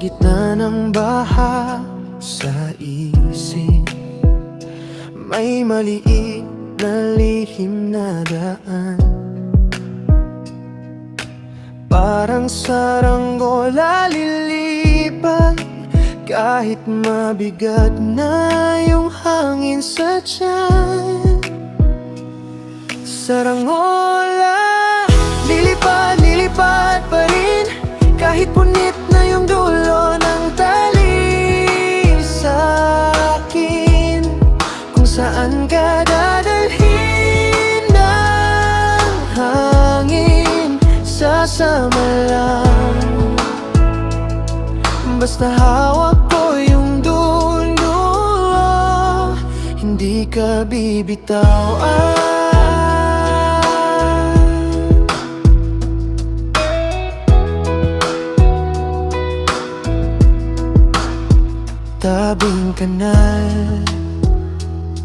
gitna ng baha sa isip, may maliit na lihim na daan, parang saranggola lilipad kahit mabigat na yung hangin sa tiyan. Saranggola, lilipad, lilipad pa rin kahit punit na yung dulo ng tali sa akin. Kung saan ka dadalhin ng hangin, sasama lang. Basta hawak ko yung dulo, hindi ka bibitawan. Tabing kanal,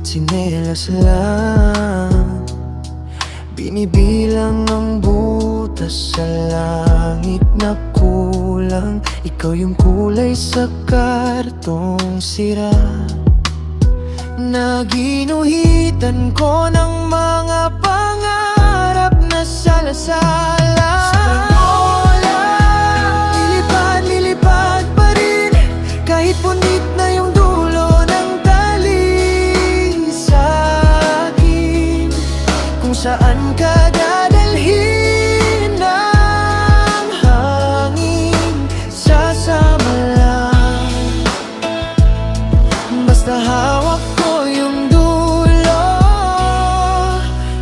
tsinelas lang, binibilang ang butas sa langit na kulang. Ikaw yung kulay sa kartong sira na ginuhitan ko ng mga pangarap na salasala. Saranggola, lilipad, lilipad pa rin kahit punit na yung dulo ng tali sa akin. Kung saan ka dadalhin ng hangin, sasama lang. Basta hawak ko yung dulo,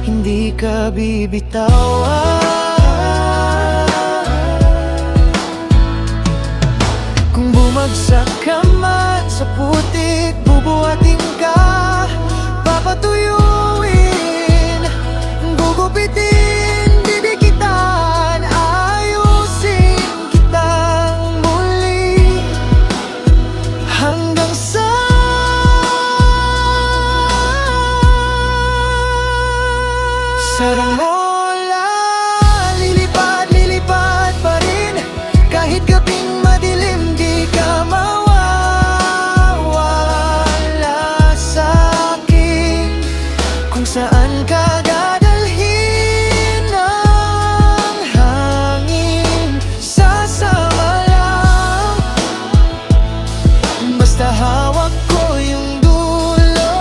hindi ka bibitawan. Kung bumagsak ka man sa putik, bubuhatin ka, papatuyuin, gugupitin, didikitan, ayusin kitang muli hanggang sa saranggola, lilipad, lilipad pa rin kahit gabing madilim, di ka mawawala sa akin. Kung saan ka dadalhin ng hangin, sasama lang. Basta hawak ko yung dulo,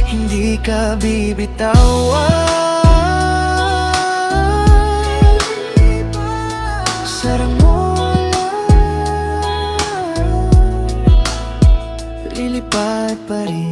hindi ka bibitawan. Saranggola, lilipad pa rin.